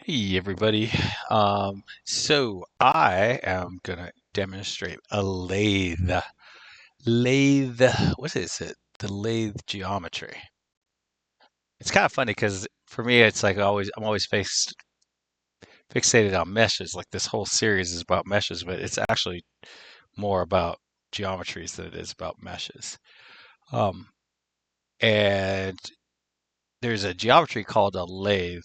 Hey everybody. So I am gonna demonstrate a lathe. Lathe, what is it? The lathe geometry. It's kind of funny because for me it's like I'm always fixated on meshes. Like this whole series is about meshes, but it's actually more about geometries than it is about meshes. Um, and there's a geometry called a lathe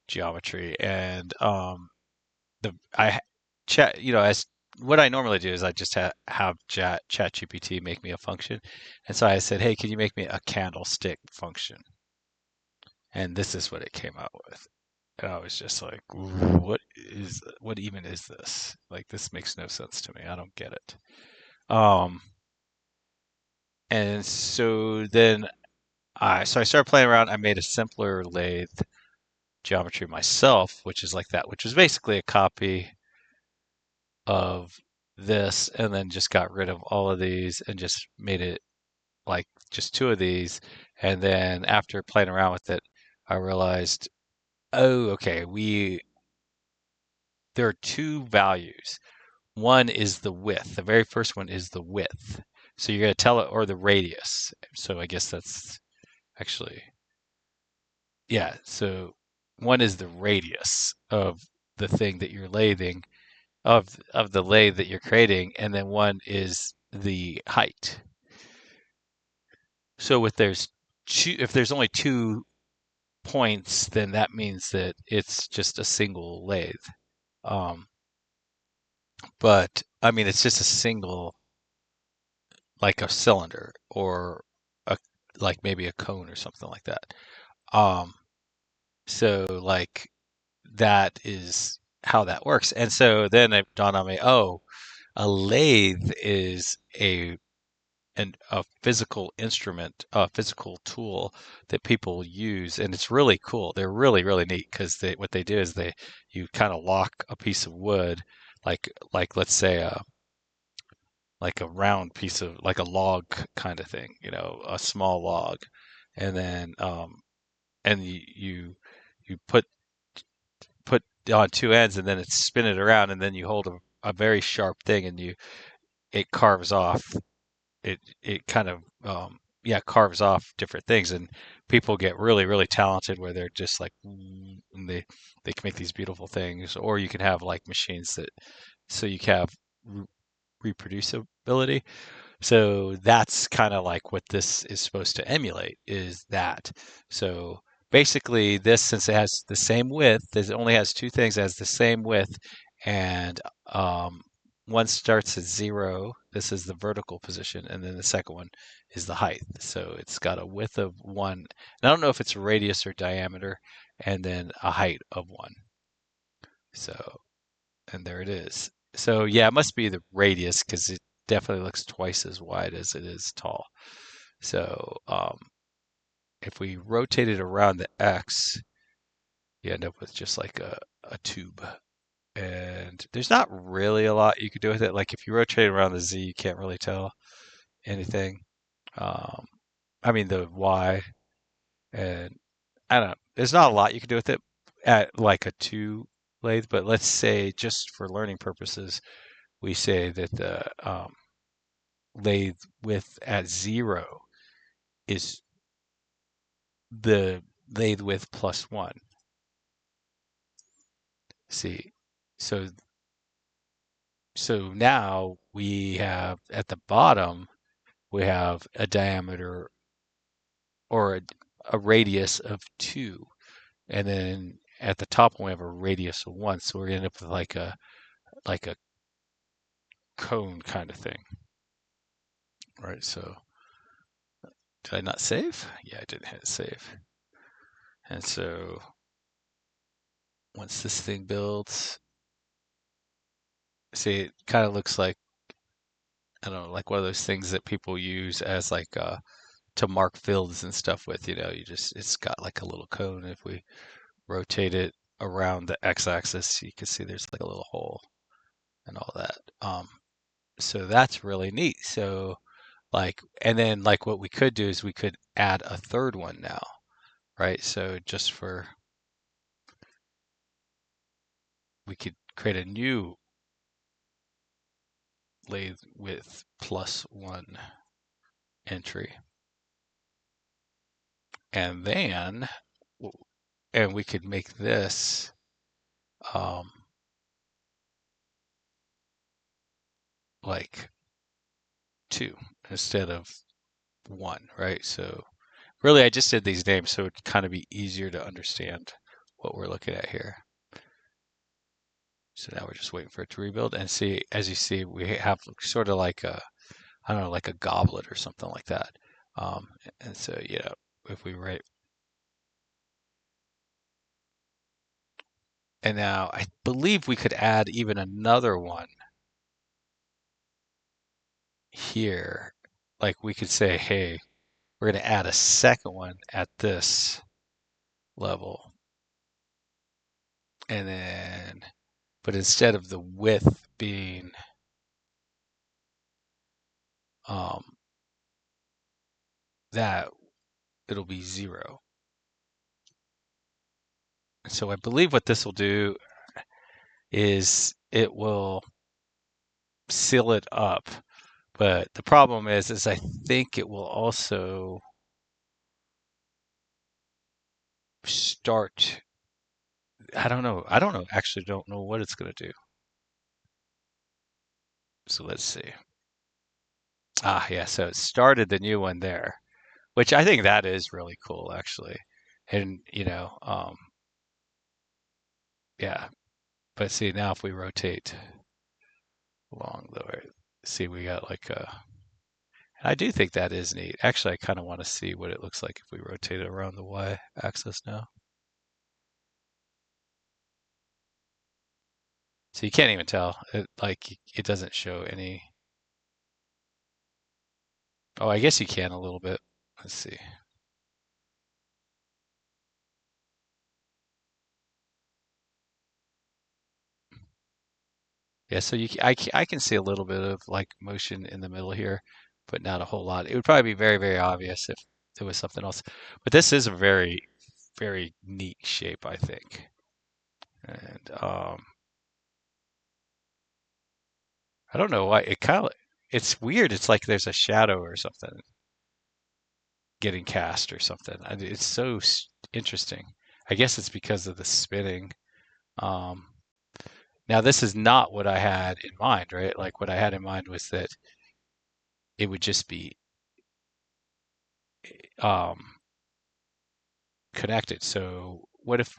geometry, and the I chat, as what I normally do is I just have chat GPT make me a function. And so I said, hey, can you make me a candlestick function? And this is what it came out with. And I was just like, what even is this? Like, this makes no sense to me. I don't get it. Um, and so then so I started playing around. I made a simpler lathe geometry myself, which is like that, which was basically a copy of this and then just got rid of all of these and just made it like just two of these. And then after playing around with it, I realized, oh, okay, there are two values. One is the width. The very first one is the width. So you're going to tell it, or the radius. So I guess that's actually, yeah. So one is the radius of the thing that you're lathing, of the lathe that you're creating, and then one is the height. So if there's only 2 points, then that means that it's just a single lathe. Um, but I mean, it's just a single, like a cylinder or a like maybe a cone or something like that. Um, so like that is how that works. And so then it dawned on me, oh, a lathe is a physical instrument, a physical tool that people use, and it's really cool. They're really really neat because what they do is you kind of lock a piece of wood, like let's say like a round piece of like a log kind of thing, a small log, and then and you put on two ends, and then it's spin it around, and then you hold a very sharp thing, and you it carves off it kind of yeah, carves off different things, and people get really really talented where they're just like and they can make these beautiful things. Or you can have like machines that so you can have reproducibility. So that's kind of like what this is supposed to emulate, is that. So basically this, since it has the same width, it only has two things, it has the same width, and one starts at 0. This is the vertical position, and then the second one is the height. So it's got a width of 1. And I don't know if it's radius or diameter, and then a height of 1. So, and there it is. So yeah, it must be the radius because it definitely looks twice as wide as it is tall. So if we rotate it around the X, you end up with just like a tube. And there's not really a lot you could do with it. Like if you rotate it around the Z, you can't really tell anything. Um, I mean the Y, and I don't know. There's not a lot you can do with it at like a two lathe, but let's say just for learning purposes, we say that the lathe width at 0 is the lathe width plus 1. See, so now we have at the bottom we have a diameter or a radius of 2, and then at the top we have a radius of 1. So we're gonna end up with like a cone kind of thing, right? So did I not save? Yeah, I didn't hit save. And so once this thing builds, see, it kind of looks like, I don't know, like one of those things that people use as like to mark fields and stuff with. It's got like a little cone. If we rotate it around the x-axis, you can see there's like a little hole and all that. So that's really neat. So like, and then like what we could do is we could add a third one now, right? So just for create a new lathe with +1 entry. And then, and we could make this um, like 2 instead of 1, right? So really, I just did these names so it'd kind of be easier to understand what we're looking at here. So now we're just waiting for it to rebuild and see, as you see, we have sort of like a, I don't know, like a goblet or something like that. And so, yeah, if we write, and now I believe we could add even another one here. Like we could say, hey, we're going to add a second one at this level. And then, but instead of the width being um, that, it'll be 0. So I believe what this will do is it will seal it up. But the problem is I think it will also start. I don't know. I don't know. Actually, don't know what it's going to do. So let's see. Ah, yeah. So it started the new one there, which I think that is really cool, actually. And yeah. But see now if we rotate along the way, see we got like a. I do think that is neat. Actually, I kind of want to see what it looks like if we rotate it around the y-axis now. So you can't even tell. It doesn't show any. Oh, I guess you can a little bit. Let's see. Yeah, so I can see a little bit of like motion in the middle here, but not a whole lot. It would probably be very, very obvious if there was something else. But this is a very, very neat shape, I think. And I don't know why it's weird. It's like there's a shadow or something getting cast or something. It's so interesting. I guess it's because of the spinning. Um, Now, this is not what I had in mind, right? Like what I had in mind was that it would just be um, connected. So if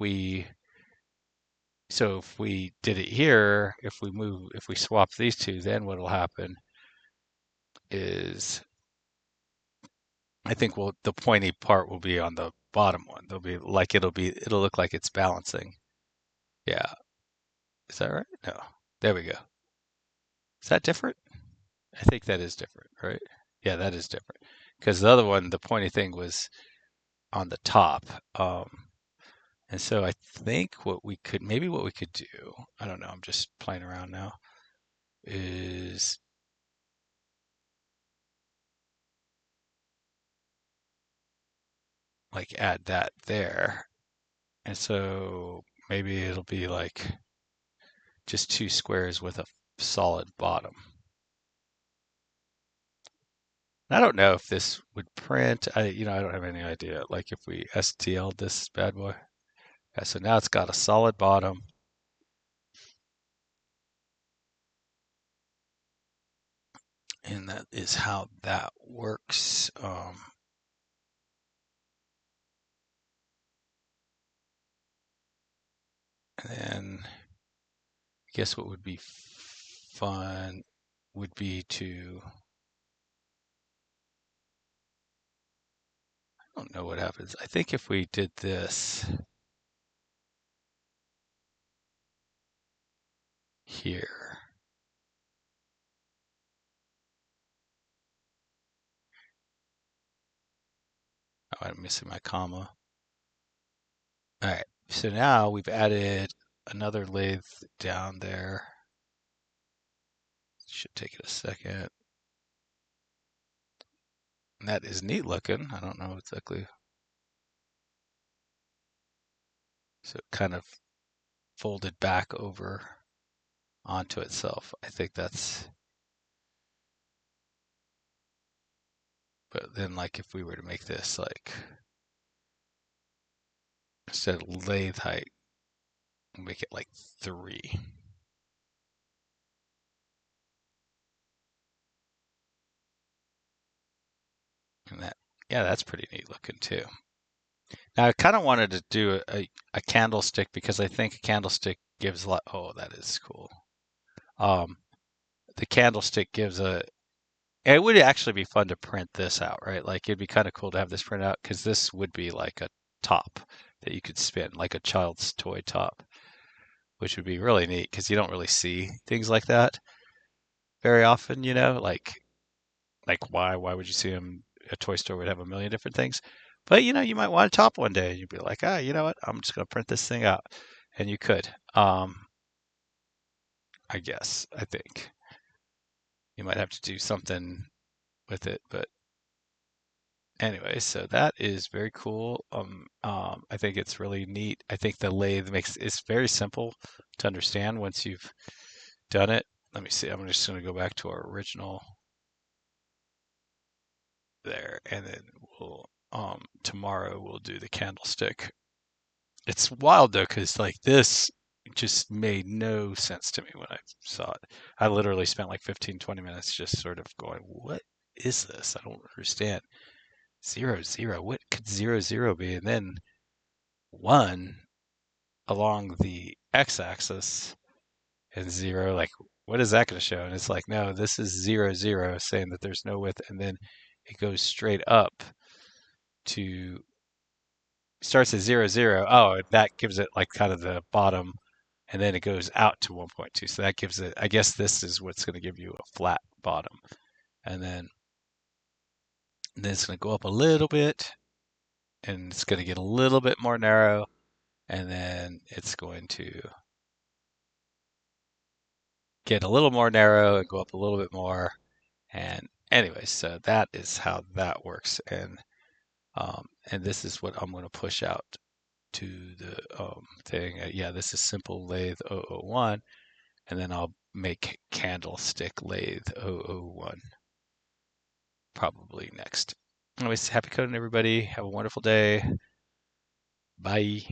we did it here, if we swap these two, then what will happen is I think the pointy part will be on the bottom one. It'll look like it's balancing. Yeah. Is that right? No. There we go. Is that different? I think that is different, right? Yeah, that is different. Because the other one, the pointy thing was on the top. And so I think what we could do, I don't know, I'm just playing around now, is like add that there. And so maybe it'll be like just 2 squares with a solid bottom. I don't know if this would print. I don't have any idea. Like if we STL this bad boy. Yeah, so now it's got a solid bottom. And that is how that works. And then I guess what would be fun would be to, I don't know what happens. I think if we did this here, oh, I'm missing my comma. All right, so now we've added another lathe down there. Should take it a second. And that is neat looking. I don't know exactly. So it kind of folded back over. onto itself. I think that's, but then like if we were to make this like, instead of lathe height, we'll make it like 3. And that, yeah, that's pretty neat looking too. Now I kind of wanted to do a candlestick because I think a candlestick gives a lot. Oh, that is cool. Um, the candlestick gives a. It would actually be fun to print this out, right? Like it'd be kind of cool to have this print out because this would be like a top that you could spin, like a child's toy top, which would be really neat because you don't really see things like that very often, like why would you see them? A toy store would have a million different things, but you might want a top one day, and you'd be like, you know what? I'm just gonna print this thing out, and you could. I guess I think you might have to do something with it, but anyway, so that is very cool. I think it's really neat. I think the lathe makes it's very simple to understand once you've done it. Let me see. I'm just going to go back to our original there, and then we'll tomorrow we'll do the candlestick. It's wild though, because like this just made no sense to me when I saw it. I literally spent like 15, 20 minutes just sort of going, what is this? I don't understand. 0, 0. What could 0, 0 be? And then 1 along the x-axis and 0. Like, what is that going to show? And it's like, no, this is 0, 0, saying that there's no width, and then it goes straight up to starts at 0, 0. Oh, that gives it like kind of the bottom, and then it goes out to 1.2. So that gives it. I guess this is what's going to give you a flat bottom, and then it's going to go up a little bit, and it's going to get a little bit more narrow, and then it's going to get a little more narrow and go up a little bit more. And anyway, so that is how that works. And this is what I'm going to push out to the thing. Yeah, this is simple lathe 001, and then I'll make candlestick lathe 001 probably next. Anyways, happy coding, everybody. Have a wonderful day. Bye.